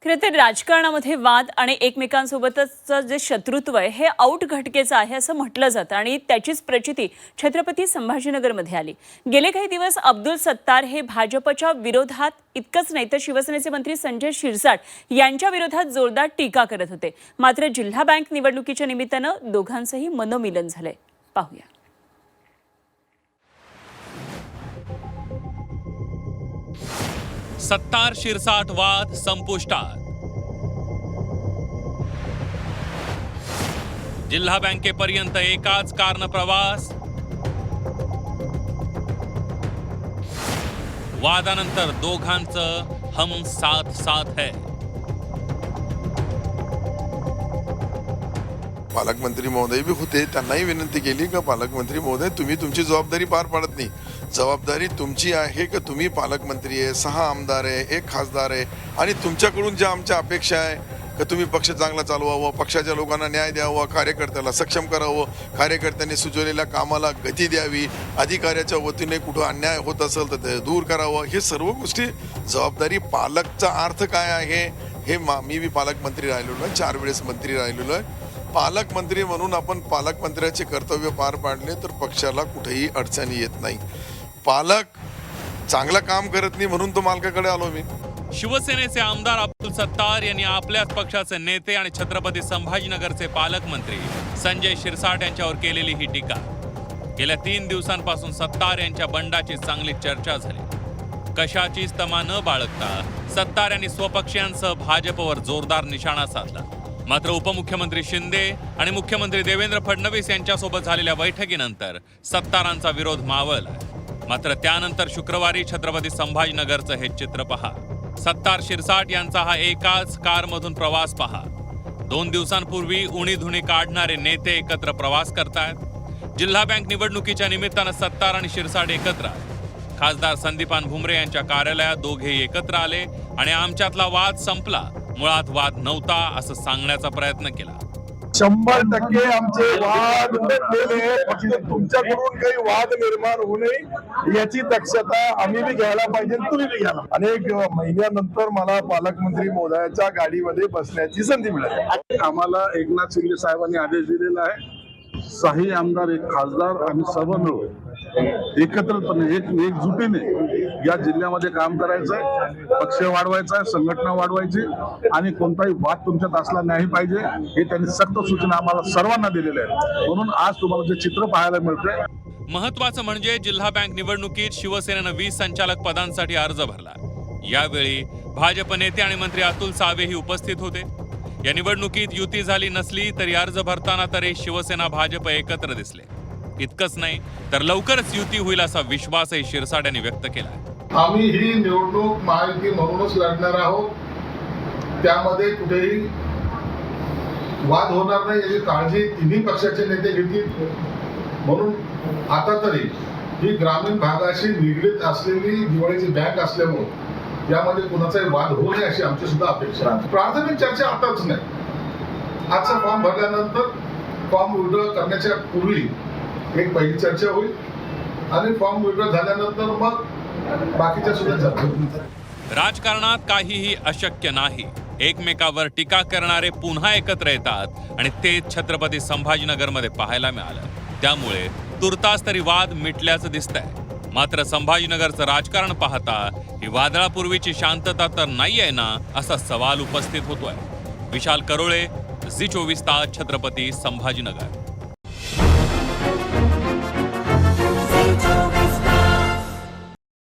खरं तर राजकारणामध्ये वाद आणि एकमेकांसोबतचं जे शत्रुत्व आहे हे औट घटकेचं आहे असं म्हटलं जातं आणि त्याचीच प्रचिती छत्रपती संभाजीनगरमध्ये आली। गेले काही दिवस अब्दुल सत्तार हे भाजपच्या विरोधात इतकंच नाही तर शिवसेनेचे मंत्री संजय शिरसाट यांच्या विरोधात जोरदार टीका करत होते। मात्र जिल्हा बँक निवडणुकीच्या निमित्तानं दोघांचंही मनोमिलन झालंय। पाहूया। सत्तार शिरसाट वाद संपुष्टात। जिल्हा बँकेपर्यंत एकाच कारनं प्रवास। वादानंतर दोघांचं हम साथ साथ है। पालकमंत्री महोदय भी होते, त्यांनाही विनंती केली की पालकमंत्री महोदय तुम्ही तुमची जबाबदारी पार पाडत नाही। जबाबदारी तुमची आहे की तुम्ही पालकमंत्री आहे, 6 आमदार आहे, 1 खासदार आहे आणि तुमच्याकडून ज्या आमच्या अपेक्षा आहे की तुम्ही पक्ष चांगला चालवावा, पक्षाच्या लोकांना न्याय द्यावा, कार्यकर्त्याला सक्षम करावं, कार्यकर्त्यांनी सुचवलेल्या कामाला गती द्यावी, अधिकाऱ्याच्या वतीने कुठं अन्याय होत असेल तर ते दूर करावं। हे सर्व गोष्टी जबाबदारी पालकचा अर्थ काय आहे हे मी बी पालकमंत्री राहिलेलो आहे, 4 वेळेस मंत्री राहिलेलो आहे। पालकमंत्री म्हणून आपण पालकमंत्र्याचे कर्तव्य पार पाडले तर पक्षाला कुठेही अडचणी येत नाही। पालक चांगलं काम करत नाही म्हणून तो मालकाकडे आलो मी। शिवसेनेचे आमदार अब्दुल सत्तार यांनी आपल्याच पक्षाचे नेते आणि छत्रपती संभाजीनगरचे पालकमंत्री संजय शिरसाट यांच्यावर केलेली ही टीका। गेल्या 3 दिवसांपासून सत्तार यांच्या बंडाची चांगली चर्चा झाली। कशाचीच तमा न बाळगता सत्तार यांनी स्वपक्षीयांसह भाजपवर जोरदार निशाणा साधला। मात्र उपमुख्यमंत्री शिंदे आणि मुख्यमंत्री देवेंद्र फडणवीस यांच्यासोबत झालेल्या बैठकीनंतर सत्तारांचा विरोध मावळला। मात्र त्यानंतर शुक्रवारी छत्रपती संभाजीनगरचं हे चित्र पहा। सत्तार शिरसाट यांचा हा एकाच कारमधून प्रवास पहा। 2 दिवसांपूर्वी उणीधुणी काढणारे नेते एकत्र प्रवास करतायत। जिल्हा बँक निवडणुकीच्या निमित्तानं सत्तार आणि शिरसाट एकत्र आले। खासदार संदीपान भुमरे यांच्या कार्यालयात दोघेही एकत्र आले आणि आमच्यातला वाद संपला, मुळात वाद नव्हता असं सांगण्याचा प्रयत्न केला। 100% आमचे वाद मिटलेले, फक्त तुमच्याकडून काही वाद निर्माण होऊ नये याची दक्षता आम्ही बी घ्यायला पाहिजे, तुम्ही बी घ्यायला। अनेक महिन्यानंतर मला पालकमंत्री महोदयाच्या गाडीमध्ये बसण्याची संधी मिळाली। आम्हाला एकनाथ शिंदे साहेबांनी आदेश दिलेला आहे, 6 आमदार, 1 खासदार आणि सर्व मिळून एकत्रितपणे एकजुटीने या जिल्ह्यामध्ये काम करायचंय, पक्ष वाढवायचा, संघटना वाढवायची आणि कोणताही वाद तुमच्यात असला नाही पाहिजे हे त्यांनी सक्त सूचना आम्हाला सर्वांना दिलेल्या आहेत। म्हणून आज तुम्हाला जे चित्र पाहायला मिळतंय। महत्वाचं म्हणजे जिल्हा बँक निवडणुकीत शिवसेनेनं 20 संचालक पदांसाठी अर्ज भरला। यावेळी भाजप नेते आणि मंत्री अतुल सावेही उपस्थित होते। या निवडणुकीत युती झाली नसली तरी अर्ज भरताना तरी शिवसेना भाजप एकत्र दिसले। इतकंच नाही तर लवकरच युती होईल असा विश्वासही शिरसाट यांनी व्यक्त केला। आम्ही ही निवडणूक महायुती म्हणूनच लढणार आहोत, त्यामध्ये कुठेही वाद होणार नाही याची काळजी तिन्ही पक्षाचे नेते घेतील। म्हणून आता तरी ही ग्रामीण भागाशी निगडीत असलेली दिवाळीची बँक असल्यामुळे यामध्ये कुणाचाही वाद होऊ नये अशी आमची सुद्धा अपेक्षा आहे। प्राथमिक चर्चा आताच नाही, आजचा फॉर्म भरल्यानंतर फॉर्म विड्रॉ करण्याच्या पूर्वी एक पहिली चर्चा होईल आणि फॉर्म विड्रॉ झाल्यानंतर मग बाकीच्या सुद्धा चर्चा। राजकारणात काहीही अशक्य नाही। एकमेकावर टीका करणारे पुन्हा एकत्र येतात आणि तेच छत्रपती संभाजीनगरमध्ये पाहायला मिळालं। त्यामुळे तुर्तास तरी वाद मिटल्याचं दिसतंय। मात्र संभाजीनगरचं राजकारण पाहता ही वादळापूर्वीची शांतता तर नाहीये ना असा सवाल उपस्थित होतोय। विशाल करोळे, झी 24 तास, छत्रपती संभाजीनगर।